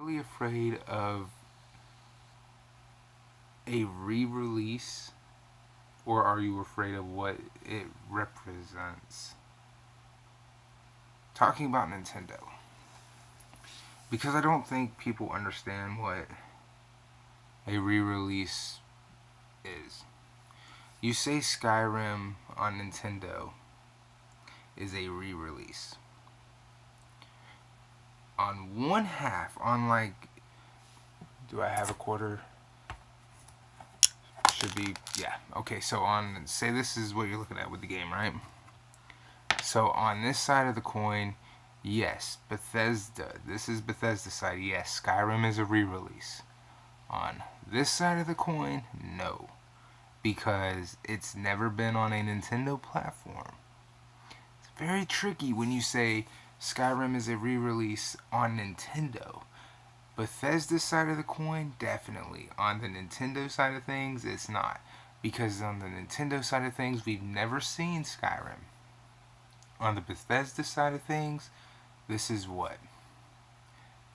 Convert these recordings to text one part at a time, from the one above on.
Really afraid of a re-release, or are you afraid of what it represents? Talking about Nintendo, because I don't think people understand what a re-release is. You say Skyrim on Nintendo is a re-release. On one half, on like, do I have a quarter? Should be, yeah. Okay, so on, say this is what you're looking at with the game, right? So on this side of the coin, yes, Bethesda. This is Bethesda's side. Yes, Skyrim is a re-release. On this side of the coin, no, because it's never been on a Nintendo platform. It's very tricky when you say Skyrim is a re-release on Nintendo. Bethesda's side of the coin, definitely. On the Nintendo side of things, it's not. Because on the Nintendo side of things, we've never seen Skyrim. On the Bethesda side of things, this is what?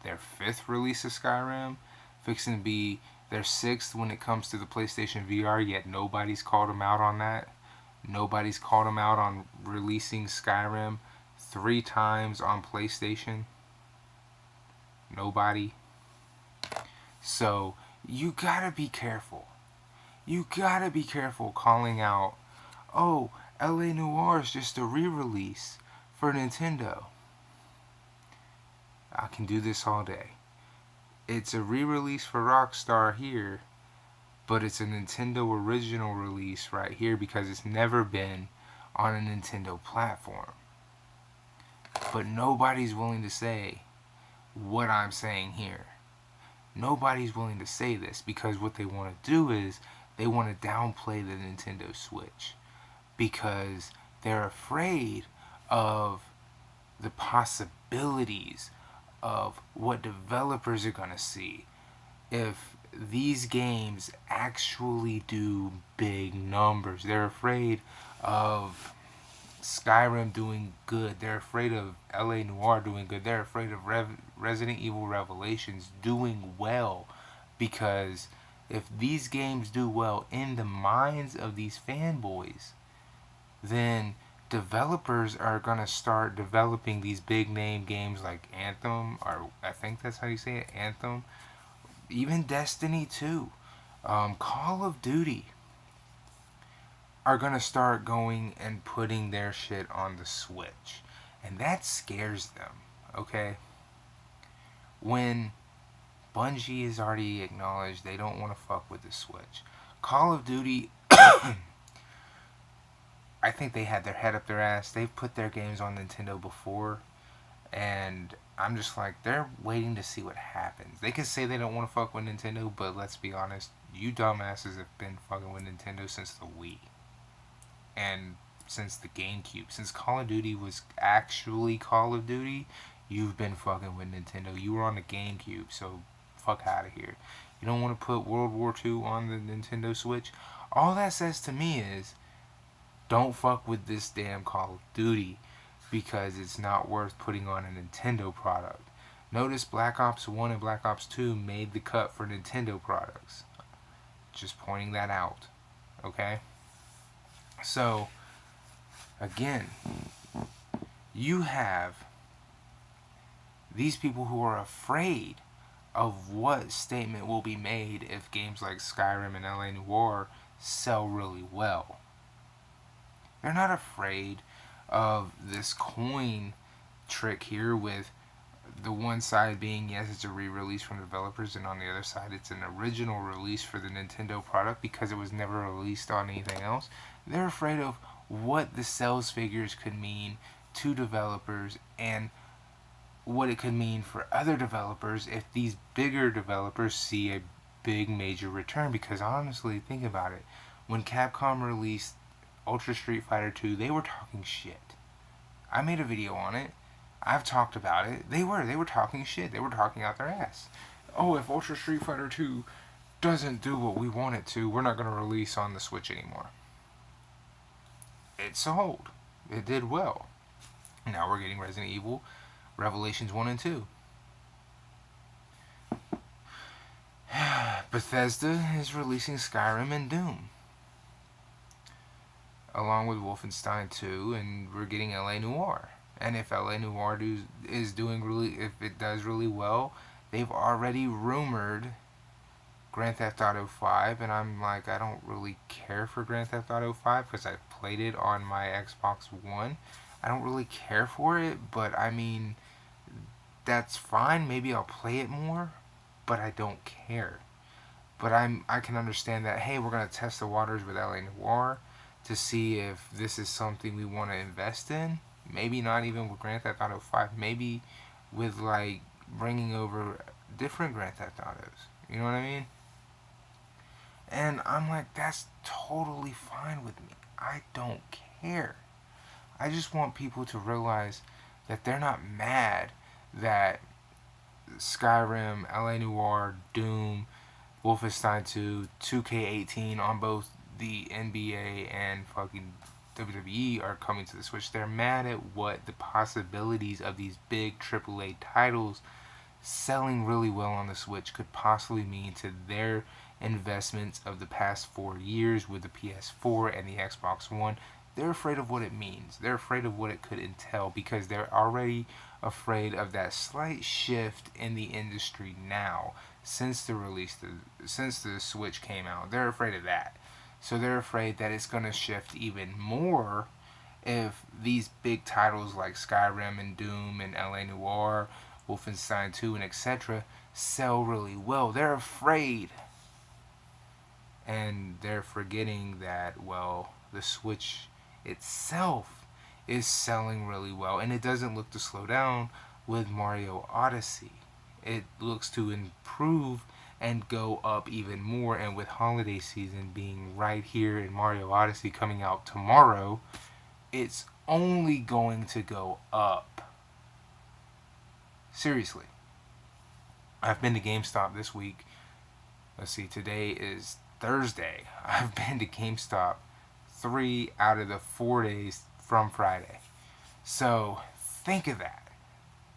Their 5th release of Skyrim, fixing to be their 6th when it comes to the PlayStation VR, yet nobody's called them out on that. Nobody's called them out on releasing Skyrim 3 times on PlayStation. Nobody. So, you gotta be careful. You gotta be careful calling out, oh, LA Noire is just a re-release for Nintendo. I can do this all day. It's a re-release for Rockstar here, but it's a Nintendo original release right here because it's never been on a Nintendo platform. But nobody's willing to say what I'm saying here. Nobody's willing to say this because what they want to do is they want to downplay the Nintendo Switch because they're afraid of the possibilities of what developers are going to see if these games actually do big numbers. They're afraid of Skyrim doing good. They're afraid of LA Noire doing good. They're afraid of Resident Evil Revelations doing well because if these games do well in the minds of these fanboys, then developers are going to start developing these big name games like Anthem, or I think that's how you say it, Anthem, even Destiny 2, Call of Duty, are going to start going and putting their shit on the Switch. And that scares them, okay? When Bungie has already acknowledged they don't want to fuck with the Switch. Call of Duty, I think they had their head up their ass. They've put their games on Nintendo before, and I'm just like, they're waiting to see what happens. They could say they don't want to fuck with Nintendo, but let's be honest, you dumbasses have been fucking with Nintendo since the Wii. And since the GameCube. Since Call of Duty was actually Call of Duty, you've been fucking with Nintendo. You were on the GameCube, so fuck out of here. You don't want to put World War II on the Nintendo Switch? All that says to me is, don't fuck with this damn Call of Duty because it's not worth putting on a Nintendo product. Notice Black Ops 1 and Black Ops 2 made the cut for Nintendo products. Just pointing that out. Okay? So, again, you have these people who are afraid of what statement will be made if games like Skyrim and LA Noire sell really well. They're not afraid of this coin trick here with the one side being, yes, it's a re-release from developers, and on the other side it's an original release for the Nintendo product because it was never released on anything else. They're afraid of what the sales figures could mean to developers and what it could mean for other developers if these bigger developers see a big major return. Because honestly, think about it. When Capcom released Ultra Street Fighter 2, they were talking shit. I made a video on it. I've talked about it. They were talking shit. They were talking out their ass. Oh, if Ultra Street Fighter 2 doesn't do what we want it to, we're not going to release on the Switch anymore. It sold. It did well. Now we're getting Resident Evil Revelations 1 and 2. Bethesda is releasing Skyrim and Doom, along with Wolfenstein 2, and we're getting LA Noire. And if LA Noire is doing really, if it does really well, they've already rumored Grand Theft Auto 5, and I'm like, I don't really care for Grand Theft Auto 5 because I played it on my Xbox One. I don't really care for it, but I mean, that's fine. Maybe I'll play it more, but I don't care. But I can understand that, hey, we're gonna test the waters with LA Noire to see if this is something we want to invest in. Maybe not even with Grand Theft Auto 5. Maybe with like bringing over different Grand Theft Autos. You know what I mean? And I'm like, that's totally fine with me. I don't care. I just want people to realize that they're not mad that Skyrim, LA Noire, Doom, Wolfenstein 2, 2K18 on both the NBA and fucking WWE are coming to the Switch. They're mad at what the possibilities of these big AAA titles selling really well on the Switch could possibly mean to their investments of the past 4 years with the PS4 and the Xbox One. They're afraid of what it means. They're afraid of what it could entail because they're already afraid of that slight shift in the industry now since since the Switch came out. They're afraid of that. So they're afraid that it's going to shift even more if these big titles like Skyrim and Doom and LA Noire, Wolfenstein 2 and etc. sell really well. They're afraid. And they're forgetting that, well, the Switch itself is selling really well, and it doesn't look to slow down with Mario Odyssey. It looks to improve and go up even more, and with holiday season being right here in Mario Odyssey coming out tomorrow, it's only going to go up. Seriously. I've been to GameStop this week. Let's see, today is Thursday. I've been to GameStop 3 out of the 4 days from Friday. So think of that.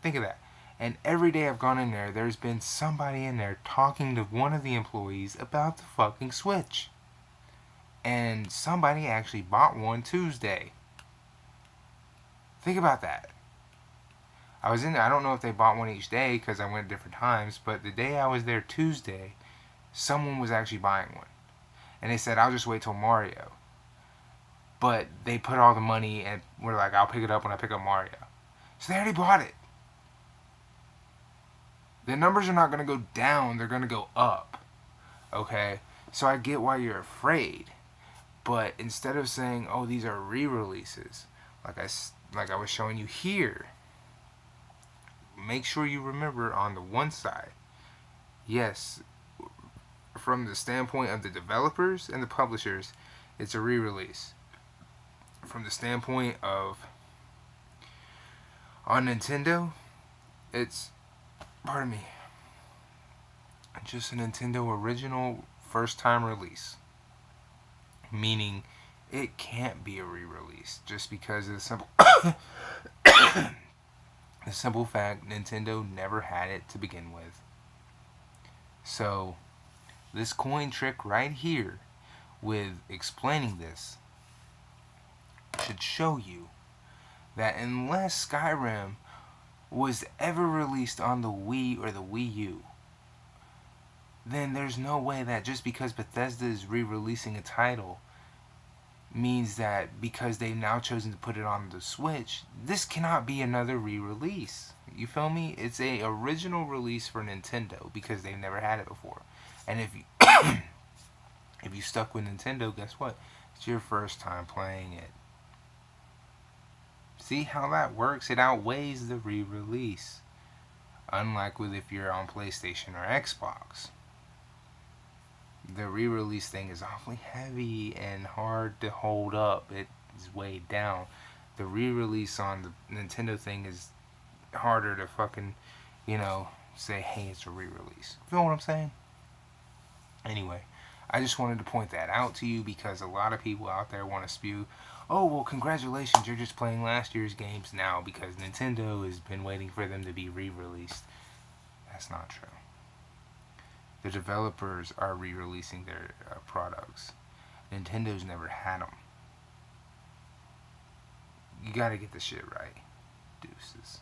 Think of that. And every day I've gone in there, there's been somebody in there talking to one of the employees about the fucking Switch. And somebody actually bought one Tuesday. Think about that. I was in there, I don't know if they bought one each day because I went at different times, but the day I was there Tuesday, someone was actually buying one. And they said, I'll just wait till Mario. But they put all the money and were like, I'll pick it up when I pick up Mario. So they already bought it. The numbers are not going to go down, they're going to go up. Okay? So I get why you're afraid. But instead of saying, oh, these are re-releases, like I was showing you here, make sure you remember on the one side, yes, from the standpoint of the developers and the publishers, it's a re-release. From the standpoint of on Nintendo, it's, pardon me, just a Nintendo original first time release. Meaning it can't be a re-release just because of the simple the simple fact Nintendo never had it to begin with. So this coin trick right here with explaining this should show you that unless Skyrim was ever released on the Wii or the Wii U, then there's no way that just because Bethesda is re-releasing a title means that because they've now chosen to put it on the Switch, this cannot be another re-release. You feel me? It's a original release for Nintendo because they've never had it before. And if you if you stuck with Nintendo, guess what? It's your first time playing it. See how that works? It outweighs the re-release. Unlike with if you're on PlayStation or Xbox. The re-release thing is awfully heavy and hard to hold up. It is weighed down. The re-release on the Nintendo thing is harder to fucking, say, hey, it's a re-release. You know what I'm saying? Anyway, I just wanted to point that out to you because a lot of people out there want to spew, oh, well, congratulations, you're just playing last year's games now because Nintendo has been waiting for them to be re-released. That's not true. The developers are re-releasing their products. Nintendo's never had them. You gotta get the shit right, deuces.